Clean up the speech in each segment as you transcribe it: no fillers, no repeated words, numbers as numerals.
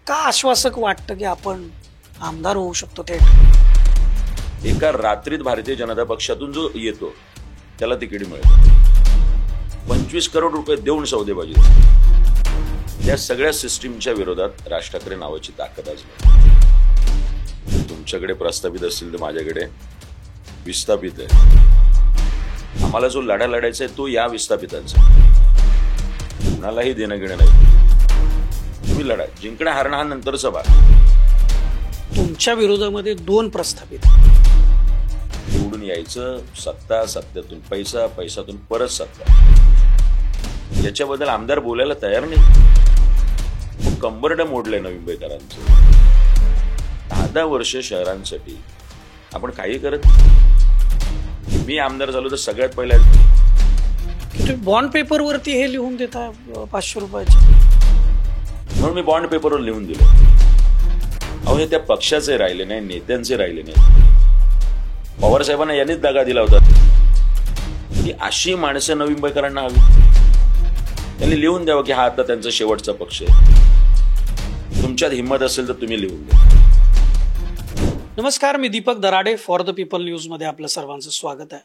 का आश्वासक वाटतं की आपण आमदार होऊ शकतो थेट? एका रात्रीत भारतीय जनता पक्षातून जो येतो त्याला तिकीट मिळतं. 25 करोड रुपये देऊन सौदेबाजी. या सगळ्या सिस्टीमच्या विरोधात राज ठाकरे नावाची ताकद आज नाही. तुमच्याकडे प्रस्थापित असतील तर माझ्याकडे विस्थापित आहे. आम्हाला जो लढा लढायचा आहे तो या विस्थापितांचा. कुणालाही देणं घेणं नाही. तुम्ही लढा, जिंकणं हारणं हा नंतरचा भाग. तुमच्या विरोधामध्ये 2 प्रस्थापित. निवडून यायचं, सत्ता, सत्तेतून पैसा, पैशातून परत सत्ता. याच्याबद्दल आमदार बोलायला तयार नाही. कंबरड मोडलंय नवी मुंबईकरांचं. 10 वर्ष शहरांसाठी आपण काही करत. मी आमदार झालो तर सगळ्यात पहिल्या तुम्ही बॉन्ड पेपरवरती हे लिहून देता 500 रुपयाचे, म्हणून मी बॉन्ड पेपरवर लिहून दिलं. अहो हे त्या पक्षाचे राहिले नाही, नेत्यांचे राहिले नाही. पवार साहेबांना यांनीच दगा दिला होता की अशी माणसं नवी मुंबईकरांना हवी. त्यांनी लिहून द्यावं की हा आता त्यांचा शेवटचा पक्ष आहे. तुमच्यात हिंमत असेल तर तुम्ही लिहून द्या. नमस्कार, मी Deepak Darade. For the People News मध्ये आपलं सर्वांचं स्वागत आहे.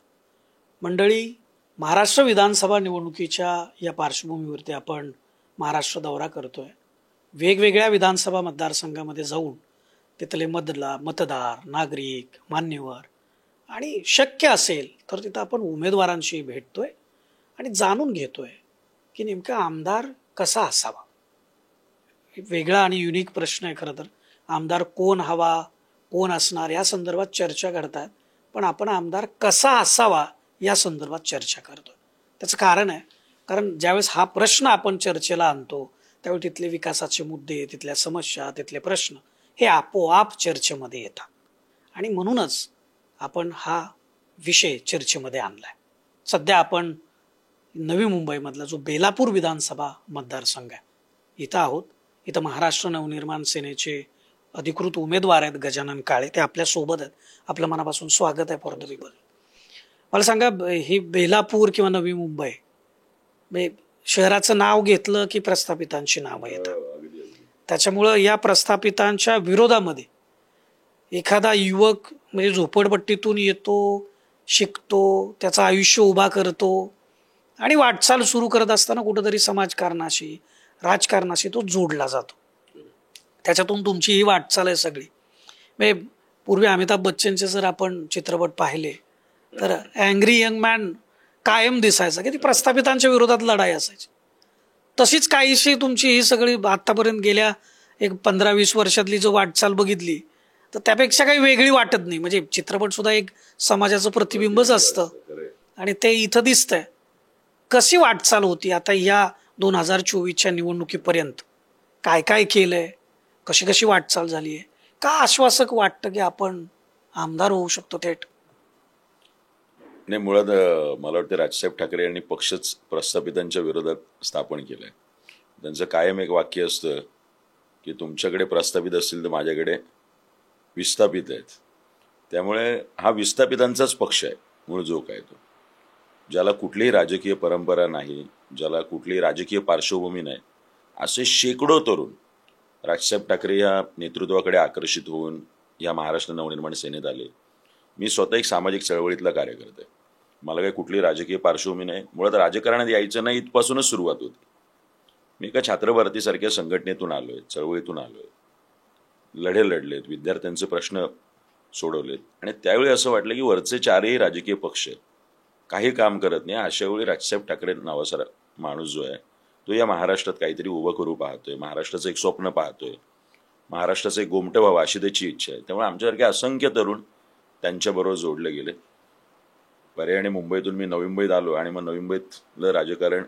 मंडळी, महाराष्ट्र विधानसभा निवडणुकीच्या या पार्श्वभूमीवरती आपण महाराष्ट्र दौरा करतोय. वेगवेगळ्या विधानसभा मतदारसंघामध्ये जाऊन तिथले मतदार, नागरिक, मान्यवर आणि शक्य असेल तर तिथं आपण उमेदवारांशी भेटतोय आणि जाणून घेतोय की नेमका आमदार कसा असावा. वेगळा आणि युनिक प्रश्न आहे खरं तर. आमदार कोण हवा, कोण असणार या संदर्भात चर्चा करतात, पण आपण आमदार कसा असावा या संदर्भात चर्चा करतोय. त्याचं कारण आहे, कारण ज्यावेळेस हा प्रश्न आपण चर्चेला आणतो त्यावेळी तिथले विकासाचे मुद्दे, तिथल्या समस्या, तिथले प्रश्न हे आपोआप चर्चेमध्ये येतात. आणि म्हणूनच आपण हा विषय चर्चेमध्ये आणलाय. सध्या आपण नवी मुंबईमधला जो बेलापूर विधानसभा मतदारसंघ आहे इथं आहोत. इथं महाराष्ट्र नवनिर्माण सेनेचे अधिकृत उमेदवार आहेत गजानन काळे. ते आपल्या सोबत आहेत. आपलं मनापासून स्वागत आहे फॉर द पीपल. मला सांगा, ही बेलापूर किंवा नवी मुंबई शहराचं नाव घेतलं की प्रस्थापितांची नावं येतात. त्याच्यामुळं या प्रस्थापितांच्या विरोधामध्ये एखादा युवक म्हणजे झोपडपट्टीतून येतो, शिकतो, त्याचं आयुष्य उभा करतो आणि वाटचाल सुरू करत असताना कुठंतरी समाजकारणाशी, राजकारणाशी तो जोडला जातो. त्याच्यातून तुमची ही वाटचाल आहे सगळी. म्हणजे पूर्वी अमिताभ बच्चनचे जर आपण चित्रपट पाहिले तर अँग्री यंग मॅन कायम दिसायचा की ती प्रस्थापितांच्या विरोधात लढाई असायची. तशीच काहीशी तुमची ही सगळी आतापर्यंत गेल्या एक 15-20 वर्षातली जो वाटचाल बघितली तर त्यापेक्षा काही वेगळी वाटत नाही. म्हणजे चित्रपट सुद्धा एक समाजाचं प्रतिबिंबच असतं आणि ते इथं दिसतंय. कशी वाटचाल होती आता या 2024च्या निवडणुकीपर्यंत? काय काय केलंय, कशी कशी वाटचाल झाली आहे? का आश्वासक वाटतं की आपण आमदार होऊ शकतो थेट? नाही, मुळात मला वाटतं राजसाहेब ठाकरे यांनी पक्षच प्रस्थापितांच्या विरोधात स्थापन केलंय. त्यांचं कायम एक वाक्य असतं की तुमच्याकडे प्रस्थापित असतील तर माझ्याकडे विस्थापित आहेत. त्यामुळे हा विस्थापितांचाच पक्ष आहे मूळ जो काय तो. ज्याला कुठलीही राजकीय परंपरा नाही, ज्याला कुठलीही राजकीय पार्श्वभूमी नाही, असे शेकडो तरुण राजसाहेब ठाकरे या नेतृत्वाकडे आकर्षित होऊन या महाराष्ट्र नवनिर्माण सेनेत आले. मी स्वतः एक सामाजिक चळवळीतला कार्यकर्ता आहे. मला काही कुठली राजकीय पार्श्वभूमी नाही. मुळात राजकारणात यायचं नाही इथपासूनच सुरुवात होती. मी एका छात्र भारतीसारख्या संघटनेतून आलोय, चळवळीतून आलोय, लढे लढलेत, विद्यार्थ्यांचे प्रश्न सोडवलेत. आणि त्यावेळी असं वाटलं की वरचे 4ही राजकीय पक्ष काही काम करत नाही. अशा वेळी राजसाहेब ठाकरे नावाचा माणूस जो आहे तो या महाराष्ट्रात काहीतरी उभं करू पाहतोय, महाराष्ट्राचं एक स्वप्न पाहतोय, महाराष्ट्राचं एक गोमटं व्हावं अशी त्याची इच्छा आहे. त्यामुळे आमच्यासारखे असंख्य तरुण त्यांच्याबरोबर जोडले गेले. पर्यायाने मुंबईतून मी नवी मुंबईत आलो आणि मग नवी मुंबईतलं राजकारण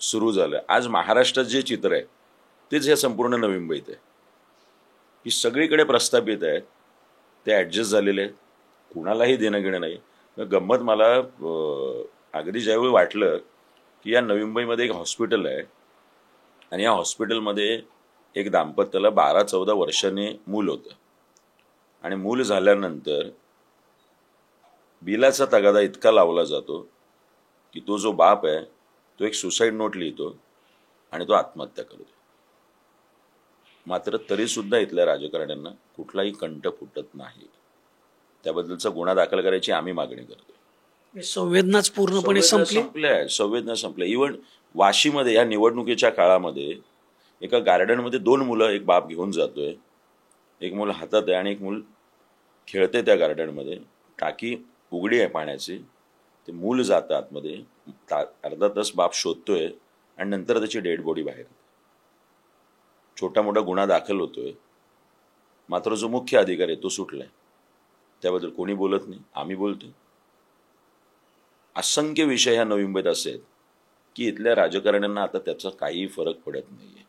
सुरू झालं. आज महाराष्ट्रात जे चित्र आहे तेच हे संपूर्ण नवी मुंबईत आहे की सगळीकडे प्रस्थापित आहेत, ते ॲडजस्ट झालेले आहेत, कुणालाही देणं घेणं नाही. गंमत मला अगदी ज्यावेळी वाटलं की या नवी मुंबईमध्ये एक हॉस्पिटल आहे आणि या हॉस्पिटलमध्ये एक दाम्पत्याला 12-14 वर्षांनी मूल होतं आणि मूल झाल्यानंतर बिलाचा तगादा इतका लावला जातो की तो जो बाप आहे तो एक सुसाईड नोट लिहितो आणि तो आत्महत्या करतो. मात्र तरी सुद्धा इथल्या राजकारण्यांना कुठलाही कंठ फुटत नाही. त्याबद्दलचा गुन्हा दाखल करायची आम्ही मागणी करतोय. संवेदनाच पूर्णपणे संवेदना संपल्या. इव्हन वाशीमध्ये या निवडणुकीच्या काळामध्ये एका गार्डनमध्ये 2 मुलं, एक बाप घेऊन जातोय, एक मूल हातात आहे आणि एक मूल खेळते त्या गार्डनमध्ये. टाकी उघडी आहे पाण्याची, ते मूल जातं आतमध्ये, अर्धा तास बाप शोधतोय आणि नंतर त्याची डेड बॉडी बाहेर. छोटा मोठा गुन्हा दाखल होतोय, मात्र जो मुख्य अधिकारी आहे तो सुटलाय. त्याबद्दल कोणी बोलत नाही, आम्ही बोलतोय. असंख्य विषय ह्या नवी मुंबईत असे आहेत की इथल्या राजकारण्यांना आता त्याचा काही फरक पडत नाहीये.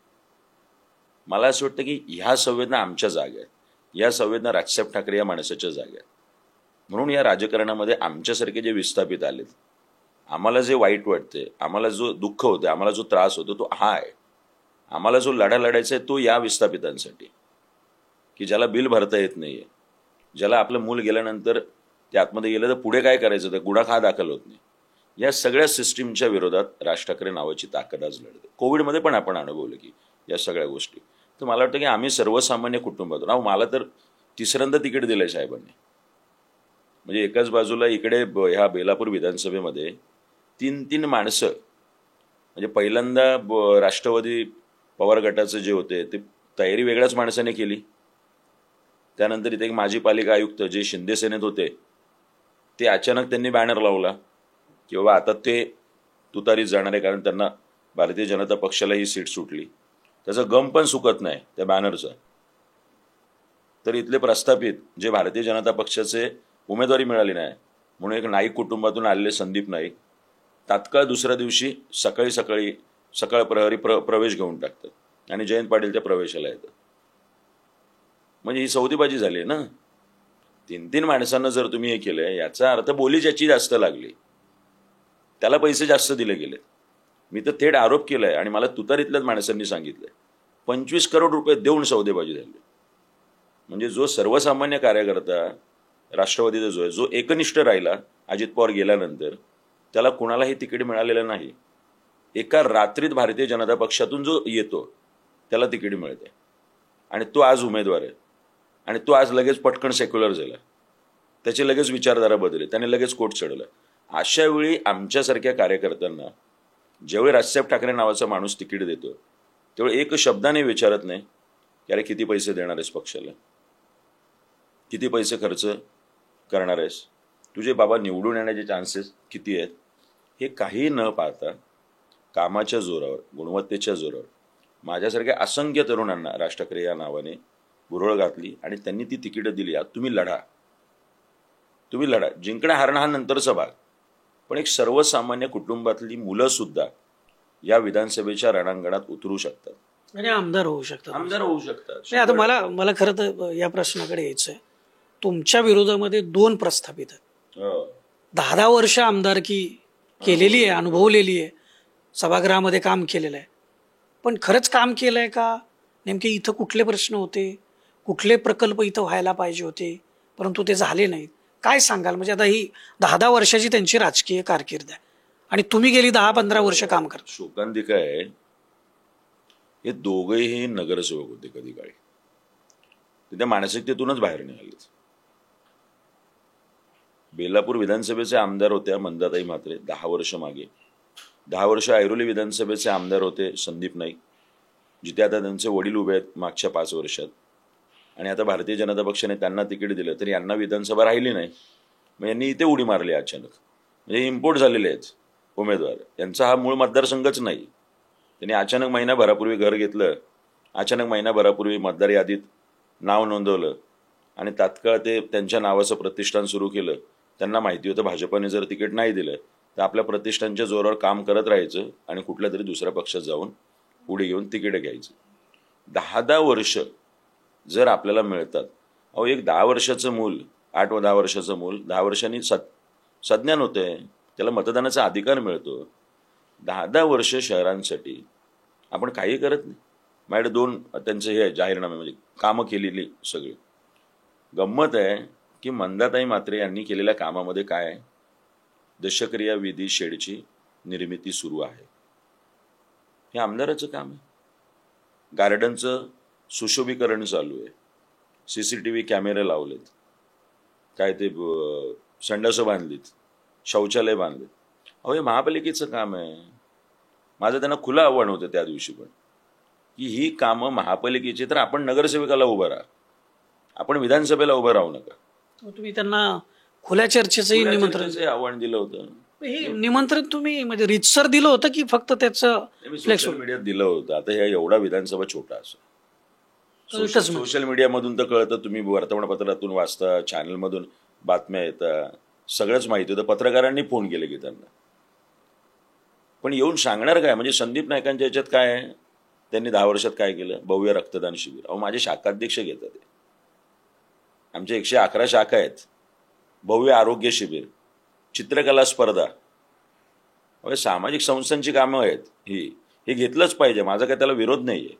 मला असं वाटतं की ह्या संवेदना आमच्या जाग्या आहेत, या संवेदना राजसाहेब ठाकरे या माणसाच्या जाग्या आहेत. म्हणून या राजकारणामध्ये आमच्यासारखे जे विस्थापित आलेत, आम्हाला जे वाईट वाटते, आम्हाला जो दुःख होते, आम्हाला जो त्रास होतो तो हा आहे. आम्हाला जो लढा लढायचा आहे तो या विस्थापितांसाठी, की ज्याला बिल भरता येत नाहीये, ज्याला आपलं मूल गेल्यानंतर ते आतमध्ये गेलं तर पुढे काय करायचं, तर गुन्हा का दाखल होत नाही. या सगळ्या सिस्टीमच्या विरोधात राज ठाकरे नावाची ताकद आज लढते. कोविडमध्ये पण आपण अनुभवलं की या सगळ्या गोष्टी. तर मला वाटतं की आम्ही सर्वसामान्य कुटुंबातून, मला तर 3ऱ्यांदा तिकीट दिलंय साहेबांनी. म्हणजे एकाच बाजूला इकडे ह्या बेलापूर विधानसभेमध्ये 3 माणसं, म्हणजे पहिल्यांदा राष्ट्रवादी पवार गटाचे जे होते ते तयारी वेगळ्याच माणसाने केली. त्यानंतर इथे एक माजी पालिका आयुक्त जे शिंदे सेनेत होते, ते अचानक त्यांनी बॅनर लावला की बाबा आता ते तुतारीत जाणार आहे, कारण त्यांना भारतीय जनता पक्षाला ही सीट सुटली. त्याचा गम पण सुकत नाही त्या बॅनरचा. तर इथले प्रस्थापित जे भारतीय जनता पक्षाचे उमेदवारी मिळाली नाही म्हणून एक नाईक कुटुंबातून आलेले संदीप नाईक तात्काळ दुसऱ्या दिवशी सकाळ प्रहरी प्रवेश घेऊन टाकतात आणि जयंत पाटील त्या प्रवेशाला येतात. म्हणजे ही सौदेबाजी झाली ना. 3 माणसांना जर तुम्ही हे केलंय, याचा अर्थ बोली ज्याची जास्त लागली त्याला पैसे जास्त दिले गेले. मी तर थेट आरोप केलाय आणि मला तुतारीतल्याच माणसांनी सांगितलंय 25 करोड रुपये देऊन सौदेबाजी झाली. म्हणजे जो सर्वसामान्य कार्यकर्ता राष्ट्रवादीचा जो आहे, जो एकनिष्ठ राहिला अजित पवार गेल्यानंतर, त्याला कुणालाही तिकीट मिळालेलं नाही. एका रात्रीत भारतीय जनता पक्षातून जो येतो त्याला तिकीट मिळते आणि तो आज उमेदवार आहे आणि तो आज लगेच पटकन सेक्युलर झाला, त्याची लगेच विचारधारा बदलली, त्याने लगेच कोट चढवला. अशा वेळी आमच्यासारख्या कार्यकर्त्यांना ज्यावेळी राजसाहेब ठाकरे नावाचा माणूस तिकीट देतो त्यावेळी एक शब्दाने विचारत नाही की अरे किती पैसे देणार आहेस पक्षाला, किती पैसे खर्च करणार आहेस, तुझे बाबा निवडून येण्याचे चान्सेस किती आहेत, हे काही न पाहता कामाच्या जोरावर, गुणवत्तेच्या जोरावर माझ्यासारख्या असंख्य तरुणांना राज ठाकरे या नावाने भुरळ घातली आणि त्यांनी ती तिकीटं दिली. तुम्ही लढा, जिंकणं हारणं हा नंतरचा भाग, पण एक सर्वसामान्य कुटुंबातली मुलं सुद्धा या विधानसभेच्या रणांगणात उतरू शकतात आणि आमदार होऊ शकतात. आता मला खरं तर या प्रश्नाकडे यायचंय. तुमच्या विरोधामध्ये 2 प्रस्थापित आहेत. 10 वर्ष आमदारकी केलेली आहे, अनुभवलेली आहे, सभागृहामध्ये काम केलेलं आहे. पण खरंच काम केलंय का? नेमके इथं कुठले प्रश्न होते, कुठले प्रकल्प इथं व्हायला पाहिजे होते, परंतु ते झाले नाहीत. काय सांगाल? म्हणजे आता ही 10 वर्षाची त्यांची राजकीय कारकीर्द आहे आणि तुम्ही गेली 10-15 वर्ष काम करता. शोकांतिका आहे, हे दोघेही नगरसेवक होते कधी काळी, त्या मानसिकतेतूनच बाहेर निघाले. बेलापूर विधानसभेचे आमदार होत्या मंदाताई म्हात्रे 10 वर्ष मागे. 10 वर्ष ऐरोली विधानसभेचे आमदार होते संदीप नाईक, जिथे आता त्यांचे वडील उभे आहेत मागच्या 5 वर्षात. आणि आता भारतीय जनता पक्षाने त्यांना तिकीट दिलं तरी यांना विधानसभा राहिली नाही. मग यांनी इथे उडी मारली अचानक. म्हणजे इम्पोर्ट झालेले आहेत उमेदवार, यांचा हा मूळ मतदारसंघच नाही. त्यांनी अचानक महिनाभरापूर्वी घर घेतलं, अचानक महिनाभरापूर्वी मतदार यादीत नाव नोंदवलं आणि तात्काळ ते त्यांच्या नावाचं प्रतिष्ठान सुरू केलं. त्यांना माहिती होतं भाजपने जर तिकीट नाही दिलं तर आपल्या प्रतिष्ठानच्या जोरावर काम करत राहायचं आणि कुठल्या तरी दुसऱ्या पक्षात जाऊन पुढे घेऊन तिकीट घ्यायचं. 10 वर्ष जर आपल्याला मिळतात, एक 10 वर्षाचं मूल, 8 व 10 वर्षाचं मूल 10 वर्षांनी सज्ञान होतंय, त्याला मतदानाचा अधिकार मिळतो. 10 वर्ष शहरांसाठी आपण काही करत नाही. माझ्याकडे 2 त्यांचे हे जाहीरनामे, म्हणजे कामं केलेली सगळी. गंमत आहे की मंदाताई म्हात्रे यांनी केलेल्या कामामध्ये काय आहे, दशक्रिया विधी शेडची निर्मिती सुरू आहे, हे आमदाराचं काम आहे. गार्डनचं सुशोभीकरण चालू आहे, CCTV कॅमेरे लावलेत, काय ते संडासं बांधलीत, शौचालय बांधलेत. अहो हे महापालिकेचं काम आहे. माझं त्यांना खुलं आव्हान होतं त्या दिवशी पण, की ही कामं महापालिकेची तर आपण नगरसेवकाला उभं राहा, आपण विधानसभेला उभं राहू नका. तुम्ही त्यांना खुल्या चर्चेचंही निमंत्रण आव्हान दिलं होतं. हे निमंत्रण तुम्ही म्हणजे रितसर दिलं होतं की फक्त त्याचं सोशल मीडियात दिलं होतं. आता ह्या एवढा विधानसभा छोटा असो, सोशल मीडियामधून तर कळतं, तुम्ही वर्तमानपत्रातून वाचता, चॅनलमधून बातम्या येतात, सगळंच माहिती होतं. पत्रकारांनी फोन केले की त्यांना, पण येऊन सांगणार काय? म्हणजे संदीप नाईकांच्या याच्यात काय आहे, त्यांनी 10 वर्षात काय केलं? भव्य रक्तदान शिबिर. अहो माझे शाखाध्यक्ष घेतात, आमच्या 111 शाखा आहेत. भव्य आरोग्य शिबिर, चित्रकला स्पर्धा. सामाजिक संस्थांची कामं आहेत ही, हे घेतलंच पाहिजे. माझा काय त्याला विरोध नाही आहे.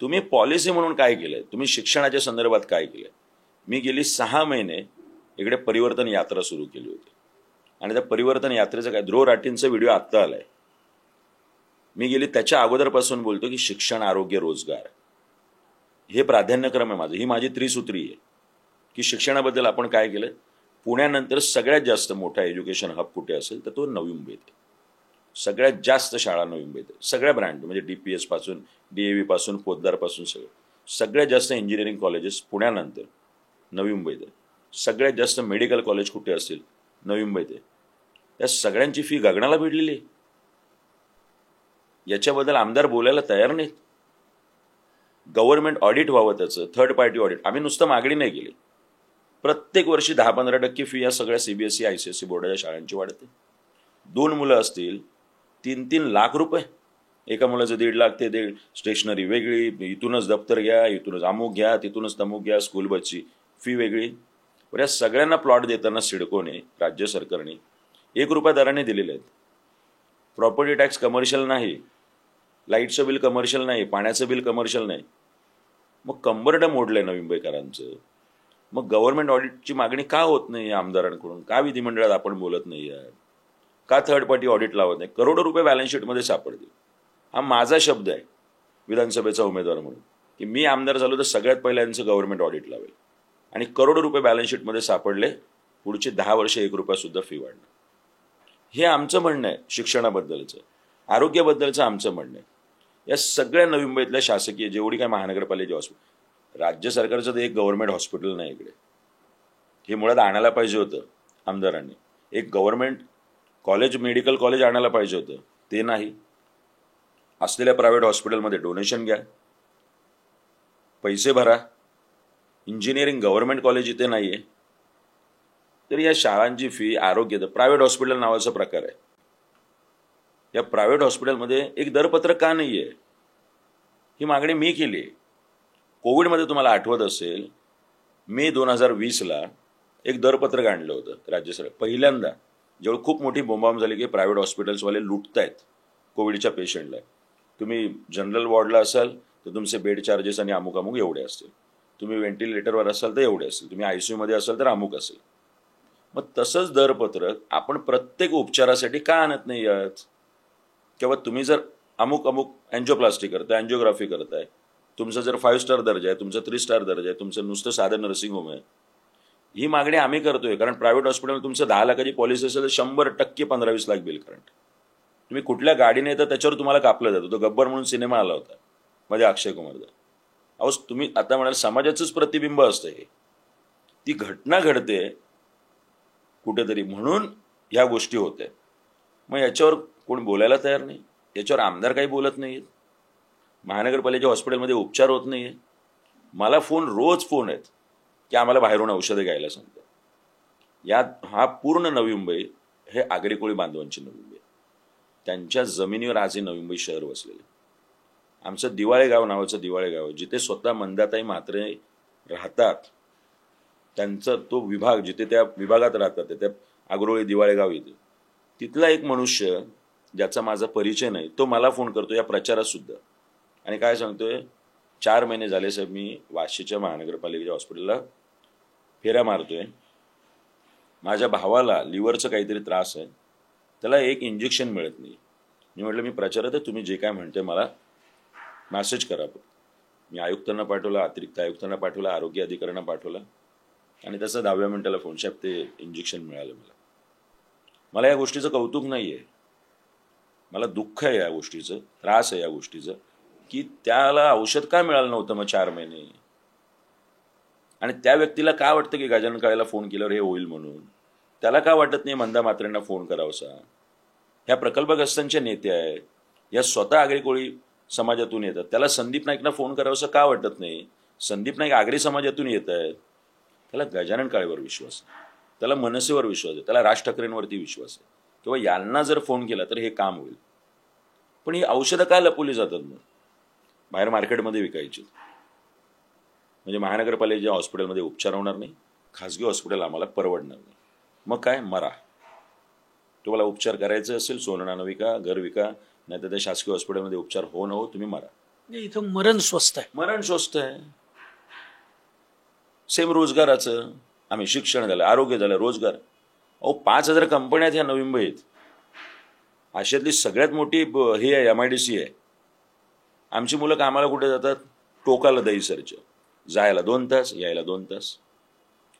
तुम्ही पॉलिसी म्हणून काय केलंय? तुम्ही शिक्षणाच्या संदर्भात काय केलंय? मी गेली 6 महिने इकडे परिवर्तन यात्रा सुरू केली होती, आणि त्या परिवर्तन यात्रेचं काय, ध्रुव राटींचा व्हिडिओ आत्ता आलाय. मी गेली त्याच्या अगोदरपासून बोलतो की शिक्षण, आरोग्य, रोजगार हे प्राधान्यक्रम आहे माझं. ही माझी त्रिसूत्री आहे की शिक्षणाबद्दल आपण काय केलं. पुण्यानंतर सगळ्यात जास्त मोठा एज्युकेशन हब कुठे असेल तर तो नवी मुंबईत आहे. सगळ्यात जास्त शाळा नवी मुंबईत आहे. सगळ्या ब्रँड म्हणजे DPS पासून, DAV पासून, पोद्दार पासून सगळ्यात जास्त इंजिनिअरिंग कॉलेजेस पुण्यानंतर नवी मुंबईत आहे. सगळ्यात जास्त मेडिकल कॉलेज कुठे असेल? नवी मुंबईत आहे. त्या सगळ्यांची फी गगनाला भिडलेली आहे. याच्याबद्दल आमदार बोलायला तयार नाहीत. गव्हर्नमेंट ऑडिट व्हावं त्याचं, थर्ड पार्टी ऑडिट. आम्ही नुसतं मागणी नाही केली. प्रत्येक वर्षी 10-15% फी या सगळ्या CBSE ICSE बोर्डाच्या शाळांची वाढते. 2 मुलं असतील, 3-3 लाख रुपये. एका मुलाचं 1.5 लाख ते 1.5. स्टेशनरी वेगळी, इथूनच दप्तर घ्या, इथूनच अमुक घ्या, तिथूनच तमुक घ्या, स्कूल बसची फी वेगळी. बरं, या सगळ्यांना प्लॉट देताना सिडकोने, राज्य सरकारने 1 रुपया दराने दिलेले आहेत. प्रॉपर्टी टॅक्स कमर्शियल नाही, लाईटचं बिल कमर्शियल नाही, पाण्याचं बिल कमर्शियल नाही. मग कंबरडं मोडलंय नवी मुंबईकरांचं. मग गव्हर्नमेंट ऑडिटची मागणी का होत नाही आमदारांकडून? का विधिमंडळात आपण बोलत नाही आहे? का थर्ड पार्टी ऑडिट लावत नाही? करोडो रुपये बॅलन्स शीटमध्ये सापडतील. हा माझा शब्द आहे विधानसभेचा उमेदवार म्हणून, की मी आमदार झालो तर सगळ्यात पहिल्या यांचं गव्हर्नमेंट ऑडिट लावेल. आणि करोडो रुपये बॅलन्स शीटमध्ये सापडले, पुढचे 10 वर्ष 1 रुपया सुद्धा फी वाढणार. हे आमचं म्हणणं आहे. शिक्षणाबद्दलचं, आरोग्याबद्दलचं आमचं म्हणणं आहे. या सगळ्या नवी मुंबईतल्या शासकीय जेवढी काय महानगरपालिका हॉस्पिटल, राज्य सरकारचं तर एक गव्हर्नमेंट हॉस्पिटल नाही इकडे. हे मुळात आणायला पाहिजे होतं आमदारांनी. एक गव्हर्नमेंट कॉलेज, मेडिकल कॉलेज आणायला पाहिजे होतं, ते नाही. असलेल्या प्रायव्हेट हॉस्पिटलमध्ये डोनेशन घ्या, पैसे भरा. इंजिनिअरिंग गव्हर्नमेंट कॉलेज इथे नाही आहे, तर या शाळांची फी, आरोग्य, प्रायव्हेट हॉस्पिटल नावाचा प्रकार आहे. या प्रायव्हेट हॉस्पिटलमध्ये एक दरपत्रक का नाही आहे? ही मागणी मी केली आहे. कोविडमध्ये तुम्हाला आठवत असेल, मे 2020ला एक दरपत्रक आणलं होतं राज्य सरकार. पहिल्यांदा जेव्हा खूप मोठी बोंबाबोंब झाली की प्रायव्हेट हॉस्पिटल्सवाले लुटतायत कोविडच्या पेशंटला. तुम्ही जनरल वॉर्डला असाल तर तुमचे बेड चार्जेस आणि अमुक अमुक एवढे असतील, तुम्ही व्हेंटिलेटरवर असाल तर एवढे असेल, तुम्ही ICU मध्ये असाल तर अमुक असेल. मग तसंच दरपत्रक आपण प्रत्येक उपचारासाठी का आणत नाही आहात? किंवा तुम्ही जर अमुक अमुक अँजिओप्लास्टी करताय, अँजिओग्राफी करताय, तुमचं जर 5 स्टार दर्जा आहे, तुमचं 3 स्टार दर्जा आहे, तुमचं नुसतं साधं नर्सिंग होम आहे. ही मागणी आम्ही करतोय, कारण प्रायव्हेट हॉस्पिटल तुमचं 10 लाखाची पॉलिसी असेल तर 100% 15-20 लाख बिल करंट. तुम्ही कुठल्या गाडीने येतं त्याच्यावर तुम्हाला कापलं जातं. तो गब्बर म्हणून सिनेमा आला होता मध्ये अक्षय कुमारचा. अहो तुम्ही आता म्हणाल समाजाचंच प्रतिबिंब असतं हे. ती घटना घडते कुठेतरी, म्हणून ह्या गोष्टी होत्या. मग याच्यावर कोण बोलायला तयार नाही. याच्यावर आमदार काही बोलत नाहीत. महानगरपालिकेच्या हॉस्पिटलमध्ये उपचार होत नाहीये. मला रोज फोन आहेत की आम्हाला बाहेरून औषधं घ्यायला सांगतात. यात हा पूर्ण नवी मुंबई हे आगरी कोळी बांधवांची नवी मुंबई. त्यांच्या जमिनीवर आजही नवी मुंबई शहर वसलेलं. आमचं दिवाळेगाव नावाचं दिवाळेगाव, जिथे स्वतः मंदाताई म्हात्रे राहतात, त्यांचा तो विभाग, जिथे त्या विभागात राहतात त्या आगरोळी दिवाळेगाव इथे, तिथला एक मनुष्य ज्याचा माझा परिचय नाही, तो मला फोन करतो या प्रचारात सुद्धा, आणि काय सांगतोय, 4 महिने झाले साहेब मी वाशीच्या महानगरपालिकेच्या हॉस्पिटलला फेऱ्या मारतोय, माझ्या भावाला लिव्हरचं काहीतरी त्रास आहे, त्याला एक इंजेक्शन मिळत नाही. मी म्हटलं मी प्रचारात आहे, तुम्ही जे काय म्हणते मला मेसेज करा. मी आयुक्तांना पाठवला, अतिरिक्त आयुक्तांना पाठवला, आरोग्य अधिकाऱ्यांना पाठवला आणि त्याचा 10व्या मिनिटाला फोन, साहेब ते इंजेक्शन मिळालं मला या गोष्टीचं कौतुक नाही आहे, मला दुःख आहे या गोष्टीचं, त्रास आहे या गोष्टीचं की त्याला औषध का मिळालं नव्हतं मग 4 महिने. आणि त्या व्यक्तीला का वाटतं की गजानन काळेला फोन केल्यावर हे होईल म्हणून, त्याला का वाटत नाही मंदा म्हात्रेंना फोन करावासा. ह्या प्रकल्पग्रस्तांच्या नेत्या आहेत, या स्वतः आगरी कोळी समाजातून येतात, त्याला संदीप नाईकना फोन करावासा का वाटत नाही. संदीप नाईक आगरी समाजातून येत आहेत, त्याला गजानन काळेवर विश्वास आहे, त्याला मनसेवर विश्वास आहे, त्याला राज ठाकरेंवरती विश्वास आहे किंवा यांना जर फोन केला तर हे काम होईल. पण ही औषधं काय लपवली जातात मग, बाहेर मार्केटमध्ये विकायची, म्हणजे महानगरपालिकेच्या हॉस्पिटलमध्ये उपचार होणार नाही, खासगी हॉस्पिटल आम्हाला परवडणार नाही. मग काय, मरा. तुम्हाला उपचार करायचे असेल सोनं नाणं विका, घर विका, नाही तर त्या शासकीय हॉस्पिटलमध्ये उपचार हो न हो तुम्ही मरा. इथं मरण स्वस्त आहे, मरण स्वस्त आहे. सेम रोजगाराचं, आम्ही शिक्षण झालं, आरोग्य झालं, रोजगार. 5,000 कंपन्या आहेत ह्या नवी मुंबईत, आशियातली सगळ्यात मोठी ही आहे MIDC आहे. आमची मुलं कामाला कुठे जातात, टोकाला दहीसरच्या, जायला 2 तास, यायला 2 तास.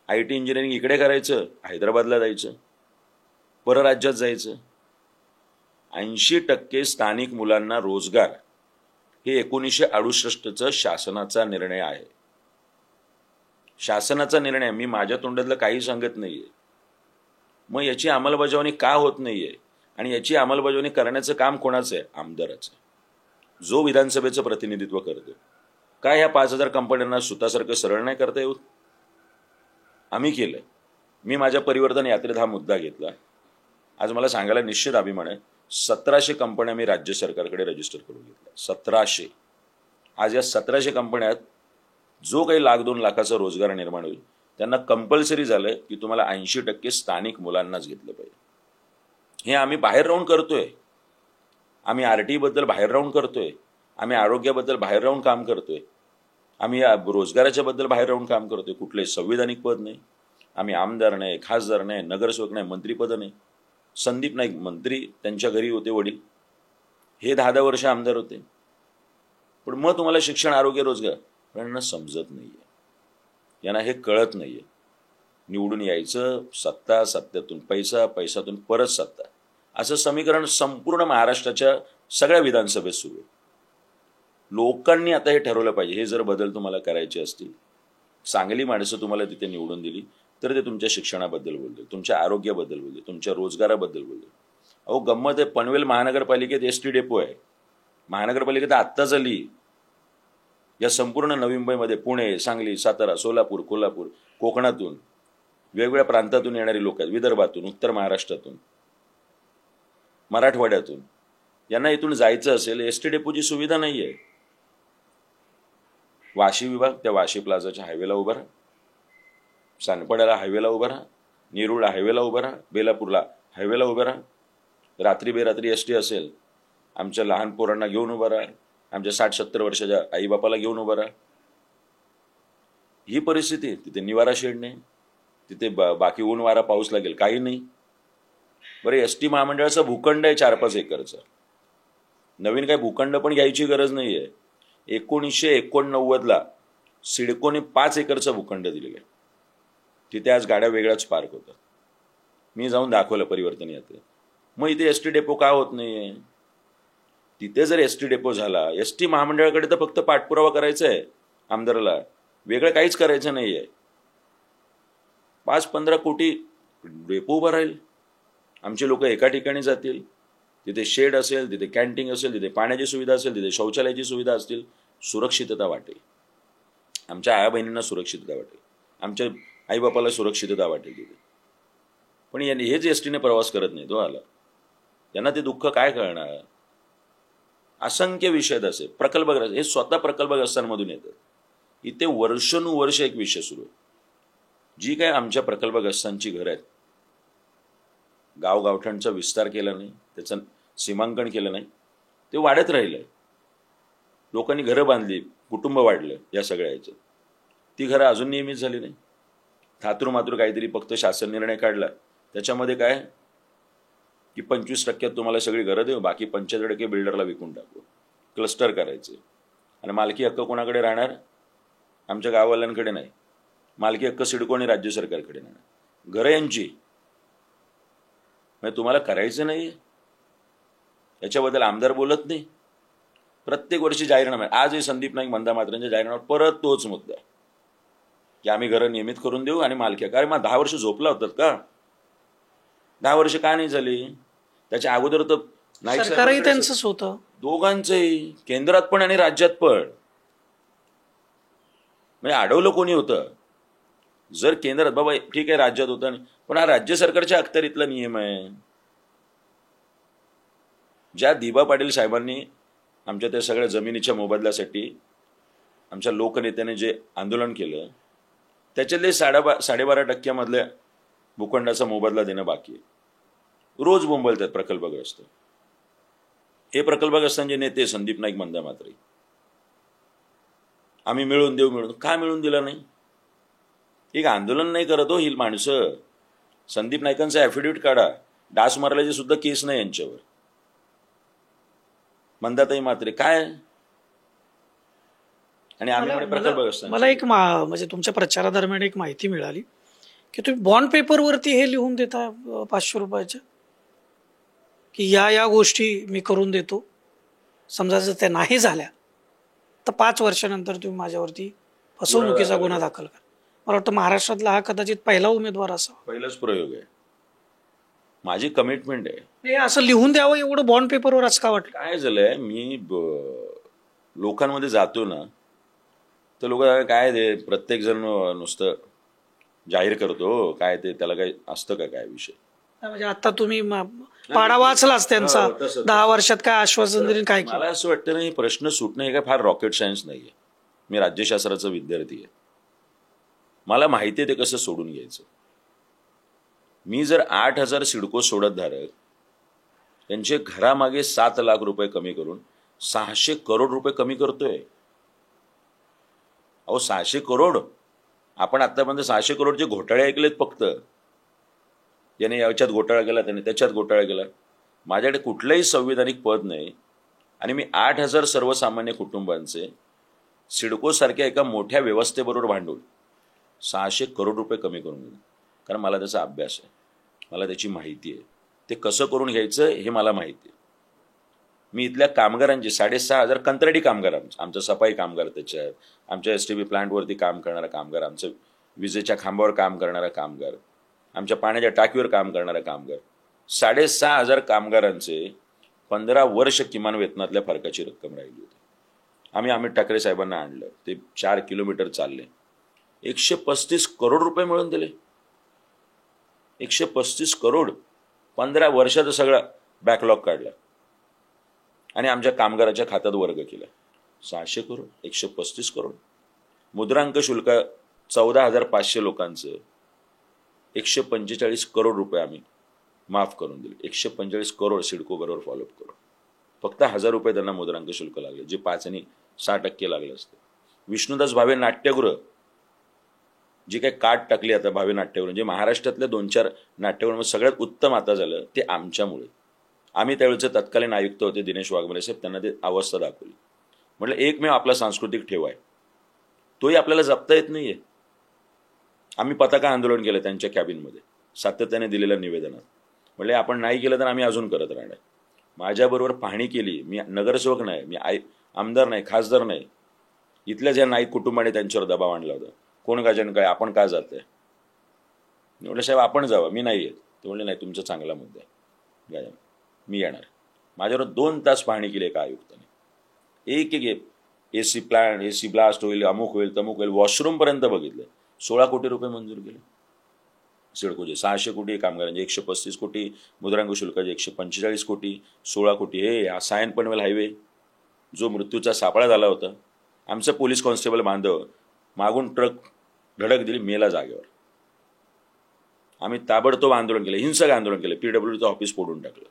IT इंजिनिअरिंग इकडे करायचं, हैदराबादला जायचं, परराज्यात जायचं. 80% स्थानिक मुलांना रोजगार हे 1968चा शासनाचा निर्णय आहे. शासनाचा निर्णय, मी माझ्या तोंडातलं काही सांगत नाहीये. मग याची अंमलबजावणी का होत नाहीये आणि याची अंमलबजावणी करण्याचं काम कोणाचं आहे, आमदाराचं, जो विधानसभेचं प्रतिनिधित्व करतो. काय ह्या 5,000 कंपन्यांना सुतासारखं सरळ नाही करता येऊ. आम्ही केलंय. मी माझ्या परिवर्तन यात्रेत हा मुद्दा घेतला. आज मला सांगायला निश्चित अभिमान आहे, 1700 कंपन्या मी राज्य सरकारकडे रजिस्टर करून घेतल्या. 1700. आज या 1700 कंपन्यात जो काही 1,00,000-2 लाखाचा रोजगार निर्माण होईल, त्यांना कंपल्सरी झालंय की तुम्हाला 80% स्थानिक मुलांनाच घेतलं पाहिजे. हे आम्ही बाहेर राहून करतोय. आम्ही RTI बद्दल बाहेर राहून करतोय, आम्ही आरोग्याबद्दल बाहेर राहून काम करतोय, आम्ही रोजगाराच्या बद्दल बाहेर राहून काम करतोय. कुठले संविधानिक पद नाही, आम्ही आमदार नाही, खासदार नाही, नगरसेवक नाही, मंत्रीपद नाही. संदीप नाईक मंत्री, त्यांच्या घरी होते वडील, हे 10-10 वर्ष आमदार होते. पण मग तुम्हाला शिक्षण, आरोग्य, रोजगार यांना समजत नाहीये, यांना हे कळत नाहीये. निवडून यायचं, सत्ता, सत्तेतून पैसा, पैशातून परत सत्ता, असं समीकरण संपूर्ण महाराष्ट्राच्या सगळ्या विधानसभेत सुरू आहे. लोकांनी आता हे ठरवलं पाहिजे, हे जर बदल तुम्हाला करायचे असतील, चांगली माणसं तुम्हाला तिथे निवडून दिली तर ते तुमच्या शिक्षणाबद्दल बोलतील, तुमच्या आरोग्याबद्दल बोलतील, तुमच्या रोजगाराबद्दल बोलतील. अहो गंमत आहे, पनवेल महानगरपालिकेत ST डेपो आहे. महानगरपालिकेत आत्ता झाली. या संपूर्ण नवी मुंबईमध्ये पुणे, सांगली, सातारा, सोलापूर, कोल्हापूर, कोकणातून, वेगवेगळ्या प्रांतातून येणारी लोक आहेत, विदर्भातून, उत्तर महाराष्ट्रातून, मराठवाड्यातून. यांना इथून जायचं असेल, ST डेपोची सुविधा नाही आहे. वाशी विभाग, त्या वाशी प्लाझाच्या हायवेला उभा राहा, सानपाड्याला हायवेला उभा राहा, नेरूळला हायवेला उभा राहा, बेलापूरला हायवेला उभा राहा. रात्री बेरात्री ST असेल, आमच्या लहान पोरांना घेऊन उभा राहा, आमच्या 60-70 वर्षाच्या आईबापाला घेऊन उभा राहा. ही परिस्थिती. तिथे निवारा शेड नाही, तिथे बाकी ऊन वारा पाऊस लागेल काही नाही. बरं, ST महामंडळाचा भूखंड आहे 4-5 एकरचा. नवीन काय भूखंड पण घ्यायची गरज नाही आहे. 1989ला सिडकोने 5 एकरचा भूखंड दिलेला आहे. तिथे आज गाड्या वेगळ्याच पार्क होतात. मी जाऊन दाखवलं परिवर्तन यात्रेत. मग इथे ST डेपो का होत नाहीये? तिथे जर ST डेपो झाला, ST महामंडळाकडे तर फक्त पाठपुरावा करायचा आहे आमदाराला, वेगळं काहीच करायचं नाहीये. 5-15 कोटी डेपो उभा राहील, आमचे लोक एका ठिकाणी जातील, तिथे शेड असेल, तिथे कॅन्टीन असेल, तिथे पाण्याची सुविधा असेल, तिथे शौचालयाची सुविधा असतील, सुरक्षितता वाटेल. आमच्या आया बहिणींना सुरक्षितता वाटेल, आमच्या आईबापाला सुरक्षितता वाटेल तिथे. पण हेच STने प्रवास करत नाही तो आला, यांना ते दुःख काय कळणार. असंख्य विषय असे प्रकल्पग्रस्त, हे स्वतः प्रकल्पग्रस्तांमधून येतात. इथे वर्षानुवर्ष एक विषय सुरू आहे. जी काय आमच्या प्रकल्पग्रस्तांची घरं आहेत, गावगावठांचा विस्तार केला नाही, त्याचं सीमांकन केलं नाही, ते वाढत राहिलंय. लोकांनी घरं बांधली, कुटुंब वाढलं, या सगळ्या ह्याच्यात ती घरं अजून नियमित झाली नाही. थातूर मातूर काहीतरी फक्त शासन निर्णय काढला, त्याच्यामध्ये काय की 25% तुम्हाला सगळी घरं देऊ, बाकी 75% बिल्डरला विकून टाकू, क्लस्टर करायचे. आणि मालकी हक्क कोणाकडे राहणार? आमच्या गाववाल्यांकडे नाही. मालकी हक्क सिडको आणि राज्य सरकारकडे राहणार. घरं यांची. म्हणजे तुम्हाला करायचं नाही याच्याबद्दल आमदार बोलत नाही. प्रत्येक वर्षी जाहीरनामा. आजही संदीप नाईक मंदा मात्रेंच्या जाहीरनाम्यावर परत तोच मुद्दा आहे की आम्ही घरं नियमित करून देऊ आणि मालकी हक्क. अरे मग 10 वर्ष झोपला होतात का? 10 वर्ष का नाही झाली? त्याच्या अगोदर तर नाईक सरकारही त्यांचंच होतं, दोघांचंही, केंद्रात पण आणि राज्यात पण. म्हणजे अडवलं कोणी होतं? जर केंद्रात बाबा ठीक आहे राज्यात होतं, पण हा राज्य सरकारच्या अखत्यारीतला नियम आहे. ज्या दिबा पाटील साहेबांनी आमच्या त्या सगळ्या जमिनीच्या मोबदल्यासाठी आमच्या लोकनेत्याने जे आंदोलन केलं त्याच्यातले 12.5% भूखंडाचा मोबदला देणं बाकी आहे. रोज बोंबलतात प्रकल्पग्रस्त. हे प्रकल्पग्रस्तांचे नेते संदीप नाईक मंदा मात्रे. आम्ही मिळून देऊ मिळून. का मिळून दिला नाही? एक आंदोलन नाही करत हो ही माणसं. संदीप नाईकांचा ऍफिडेव्हिट काढा. डास मारल्याची सुद्धा केस नाही यांच्यावर. मंदाताई मात्रे काय? आणि आम्ही प्रकल्पग्रस्त. मला एक म्हणजे तुमच्या प्रचारादरम्यान एक माहिती मिळाली की तुम्ही बॉन्ड पेपरवरती हे लिहून देता 500 रुपयाच्या, की या गोष्टी मी करून देतो. समजा जर त्या नाही झाल्या तर 5 वर्षानंतर तुम्ही माझ्यावरती फसवणुकीचा गुन्हा दाखल करा. मला वाटतं महाराष्ट्रातला हा कदाचित पहिला उमेदवार असावा. पहिलाच प्रयोग आहे. माझी कमिटमेंट आहे. हे असं लिहून द्यावं एवढं बॉन्ड पेपरवर असं का वाटलं? काय झालंय, मी लोकांमध्ये जातो ना तर लोक काय ते प्रत्येक जण नुसतं जाहीर करतो काय ते, त्याला काही असतं का काय विषय? म्हणजे आता तुम्ही पाडा वाचलाच त्यांचा 10 वर्षात काय आश्वासन दिलं काय केलं? मला असं वाटतं ना, हे प्रश्न सुटणं हे काय फार रॉकेट सायन्स नाहीये. मी राज्यशास्त्राचा विद्यार्थी आहे. मला माहिती आहे ते कसं सोडून घ्यायचं. मी जर 8,000 सिडको सोडत धारक त्यांचे घरामागे 7 लाख रुपये कमी करून 600 करोड रुपये कमी करतोय. अहो 600 करोड. आपण आतापर्यंत 600 करोडचे घोटाळे ऐकलेत फक्त. याने याच्यात घोटाळा केला, त्याने त्याच्यात घोटाळा केला. माझ्याकडे कुठलंही संविधानिक पद नाही आणि मी 8,000 सर्वसामान्य कुटुंबांचे सिडको सारख्या एका मोठ्या व्यवस्थेबरोबर भांडून 600 करोड रुपये कमी करून दिले. कारण मला त्याचा अभ्यास आहे, मला त्याची माहिती आहे. ते कसं करून घ्यायचं हे मला माहिती आहे. मी इथल्या कामगारांची 6,500 कंत्राटी कामगार, आमचा सफाई कामगार, त्याच्यात आमच्या STB प्लांटवरती काम करणारा कामगार, आमचं विजेच्या खांबावर काम करणारा कामगार, आमच्या पाण्याच्या टाकीवर काम करणारा कामगार, 6,500 कामगारांचे 15 वर्ष किमान वेतनातल्या फरकाची रक्कम राहिली होती. आम्ही अमित ठाकरे साहेबांना आणलं. ते 4 किलोमीटर चालले. 135 करोड रुपये मिळून दिले. 135 करोड. 15 वर्षाचा सगळा बॅकलॉग काढला आणि आमच्या कामगाराच्या खात्यात वर्ग केला. 600 करोड, 135 करोड. मुद्रांक शुल्क 14,500 लोकांचं 145 करोड रुपये आम्ही माफ करून दिले. 145 करोड सिडको बरोबर फॉलोअप करून. फक्त 1,000 रुपये त्यांना मुद्रांक शुल्क लागले, जे 5 आणि 6% लागले असते. विष्णुदास भावे नाट्यगृह जी काही काट टाकली आता भावे नाट्यगृह, जे महाराष्ट्रातल्या 2-4 नाट्यगृहांमध्ये सगळ्यात उत्तम आता झालं ते आमच्यामुळे. आम्ही त्यावेळेचे तत्कालीन आयुक्त होते दिनेश वाघमारे साहेब, त्यांना ते अवस्था दाखवली. म्हटलं एकमेव आपला सांस्कृतिक ठेवा आहे, तोही आपल्याला जपता येत नाहीये. आम्ही पताका आंदोलन केलं त्यांच्या कॅबिनमध्ये सातत्याने दिलेल्या निवेदनात. म्हणजे आपण नाही केलं तर आम्ही अजून करत राहणार. माझ्याबरोबर पाहणी केली. मी नगरसेवक नाही, मी आमदार नाही, खासदार नाही. इथल्याच या नाईक कुटुंबाने त्यांच्यावर दबाव आणला होता. कोण गाजन काय, आपण का जातंय? म्हटलं साहेब आपण जावं, मी नाही येत. ते म्हणले नाही, तुमचा चांगला मुद्दा आहे, गाजन मी येणार. माझ्यावर 2 तास पाहणी केली एका आयुक्ताने. एक AC प्लांट, AC ब्लास्ट होईल, अमुक होईल, तमुक होईल, वॉशरूमपर्यंत बघितलं. 16 कोटी रुपये मंजूर केले सिडकोचे. 600 कोटी कामगारांचे, 135 कोटी मुद्रांक शुल्काचे, 145 कोटी, 16 कोटी. हा सायन पनवेल हायवे जो मृत्यूचा सापळा झाला होता, आमचं पोलीस कॉन्स्टेबल बांधव मागून ट्रक धडक दिली, मेला जागेवर. आम्ही ताबडतोब आंदोलन केलं, हिंसक आंदोलन केलं. PWDचं ऑफिस फोडून टाकलं.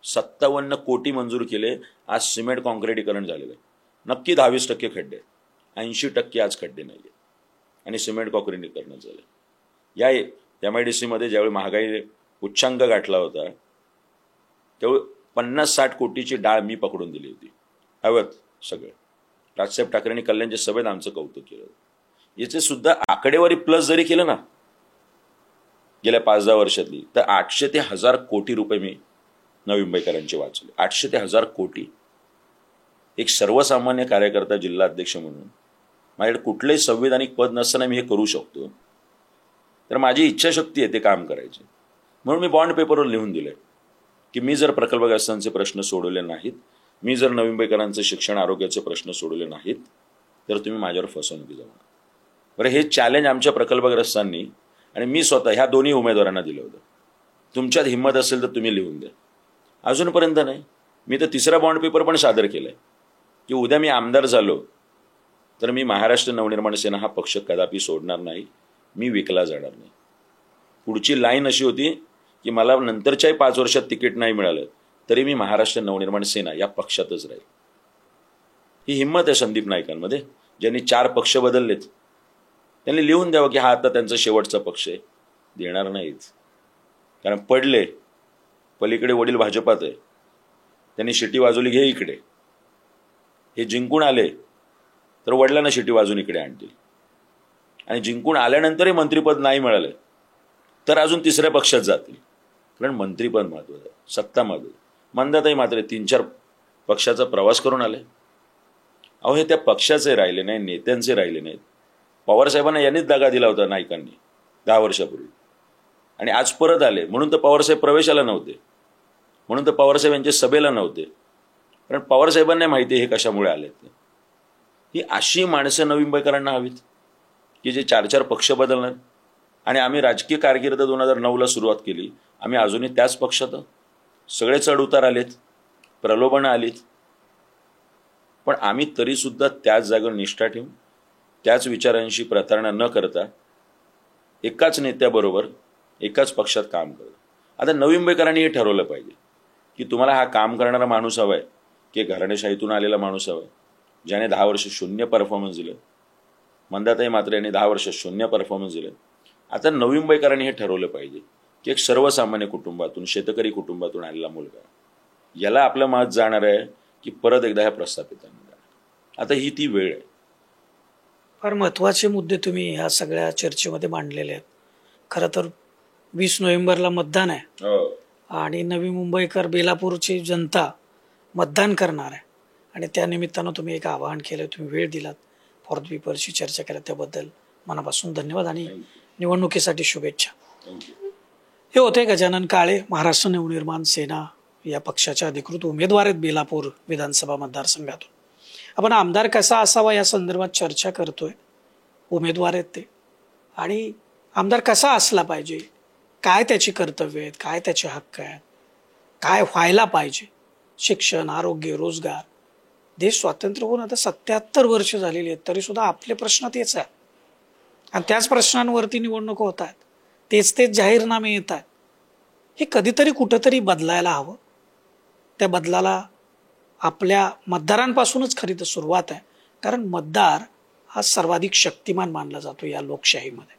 57 कोटी मंजूर केले. आज सिमेंट कॉन्क्रिटीकरण झालेलं आहे. नक्की 10-20% खड्डे, 80% आज खड्डे नाही आहेत आणि सिमेंट कॉन्क्रिटीकरण झालं. या MIDC मध्ये ज्यावेळी महागाई उच्चांक गाठला होता त्यावेळी 50-60 कोटीची डाळ मी पकडून दिली होती. सगळं. राजसाहेब ठाकरेंनी कल्याणच्या सभेत आमचं कौतुक केलं. याचे सुद्धा आकडेवारी प्लस जरी केलं ना गेल्या 5-10 वर्षातली, तर 800 ते 1000 कोटी रुपये मी नवी मुंबईकरांचे वाचले. 800 ते 1000 कोटी. एक सर्वसामान्य कार्यकर्ता, जिल्हा अध्यक्ष म्हणून माझ्याकडे कुठलंही संविधानिक पद नसताना मी हे करू शकतो. तर माझी इच्छाशक्ती आहे ते काम करायची. म्हणून मी बॉन्ड पेपरवर लिहून दिलंय की मी जर प्रकल्पग्रस्तांचे प्रश्न सोडवले नाहीत, मी जर नवी मुंबईकरांचे शिक्षण आरोग्याचे प्रश्न सोडवले नाहीत, तर तुम्ही माझ्यावर फसवणुकी जाऊ नका. बरं, हे चॅलेंज आमच्या प्रकल्पग्रस्तांनी आणि मी स्वतः ह्या दोन्ही उमेदवारांना दिलं होतं. तुमच्यात हिंमत असेल तर तुम्ही लिहून द्या. अजूनपर्यंत नाही. मी तर 3रा बॉन्ड पेपर पण सादर केलाय की उद्या मी आमदार झालो तर मी महाराष्ट्र नवनिर्माण सेना हा पक्ष कदापि सोडणार नाही, मी विकला जाणार नाही. पुढची लाईन अशी होती की मला नंतरच्याही 5 वर्षात तिकीट नाही मिळालं तरी मी महाराष्ट्र नवनिर्माण सेना या पक्षातच राहील. ही हिंमत आहे संदीप नाईकांमध्ये, ज्यांनी 4 पक्ष बदललेत. त्यांनी लिहून द्यावं की हा आता त्यांचा शेवटचा पक्ष आहे. देणार नाहीत, कारण पडले पलीकडे वडील भाजपात आहे, त्यांनी शिटी वाजवली घे इकडे. हे जिंकून आले तर वडिलांना शिटी वाजून इकडे आणतील, आणि जिंकून आल्यानंतरही मंत्रिपद नाही मिळालं तर अजून 3ऱ्या पक्षात जातील. कारण मंत्रिपद महत्वाचं आहे, सत्ता महत्वाची. मंदाताई मात्र 3-4 पक्षाचा प्रवास करून आले. अहो, हे त्या पक्षाचे राहिले नाही, नेत्यांचे राहिले नाहीत. पवारसाहेबांना यांनीच दगा दिला होता नाईकांनी 10 वर्षापूर्वी, आणि आज परत आले. म्हणून तर पवारसाहेब प्रवेशाला नव्हते, म्हणून तर पवारसाहेब यांच्या सभेला नव्हते. कारण पवारसाहेबांना माहिती हे कशामुळे आले. ही अशी माणसं नवी मुंबईकरांना हवीत की जे 4-4 पक्ष बदलणार. आणि आम्ही राजकीय कारकीर्द 2009ला सुरुवात केली, आम्ही अजूनही त्याच पक्षात. सगळे चढ उतार आलेत, प्रलोभनं आलीत, पण आम्ही तरीसुद्धा त्याच जागेवर निष्ठा ठेवून त्याच विचारांशी प्रतारणा न करता एकाच नेत्याबरोबर एकाच पक्षात काम करतो. आता नवी मुंबईकरांनी हे ठरवलं पाहिजे की तुम्हाला हा काम करणारा माणूस हवा आहे की घराणेशाहीतून आलेला माणूस हवा आहे, ज्याने 10 वर्ष 0 परफॉर्मन्स दिले. मंदाताई मात्र यांनी 10 वर्ष 0 परफॉर्मन्स दिले. आता नवी मुंबईकरांनी हे ठरवलं पाहिजे की एक सर्वसामान्य कुटुंबातून, शेतकरी कुटुंबातून आलेला मुलगा, याला आपलं मत जाणार आहे की परत एकदा ह्या प्रस्थापितांना जाणार. आता ही ती वेळ आहे. फार महत्त्वाचे मुद्दे तुम्ही ह्या सगळ्या चर्चेमध्ये मांडलेले आहेत. खरं तर 20 नोव्हेंबरला मतदान आहे आणि नवी मुंबईकर, बेलापूरची जनता मतदान करणार आहे, आणि त्या निमित्तानं तुम्ही एक आवाहन केलं, तुम्ही वेळ दिलात, फॉर द पीपलशी चर्चा केल्या, त्याबद्दल मनापासून धन्यवाद आणि निवडणुकीसाठी शुभेच्छा. हे होते गजानन काळे, महाराष्ट्र नवनिर्माण सेना या पक्षाच्या अधिकृत उमेदवार आहेत बेलापूर विधानसभा मतदारसंघातून. आपण आमदार कसा असावा या संदर्भात चर्चा करतोय. उमेदवार आहेत ते, आणि आमदार कसा असला पाहिजे, काय त्याची कर्तव्य आहेत, काय त्याचे हक्क आहेत, काय व्हायला पाहिजे, शिक्षण, आरोग्य, रोजगार. देश स्वातंत्र्य होऊन आता 77 वर्ष झालेली आहेत, तरी सुद्धा आपले प्रश्न तेच आहेत, आणि त्याच प्रश्नांवरती निवडणूक होत आहेत, तेच जाहीरनामे येत आहेत. हे कधीतरी कुठंतरी बदलायला हवं. त्या बदलाला आपल्या मतदारांपासूनच खरी तर सुरुवात आहे, कारण मतदार हा सर्वाधिक शक्तिमान मानला जातो या लोकशाहीमध्ये.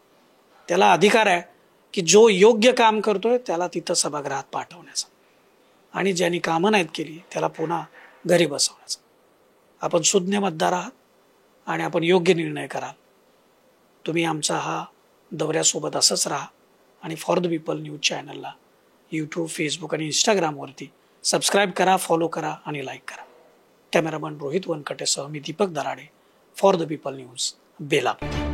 त्याला अधिकार आहे की जो योग्य काम करतोय त्याला तिथं सभागृहात पाठवण्याचा, आणि ज्यांनी कामं नाहीत केली त्याला पुन्हा घरी बसवण्याचा. आपण सुज्ञ मतदार आहात आणि आपण योग्य निर्णय कराल. तुम्ही आमचा हा दौऱ्यासोबत असंच राहा, आणि फॉर द पीपल न्यूज चॅनलला यूट्यूब, फेसबुक आणि इंस्टाग्रामवरती सबस्क्राईब करा, फॉलो करा आणि लाईक करा. कॅमेरामन रोहित वनकटेसह मी Deepak Darade, For the People News, Belapur.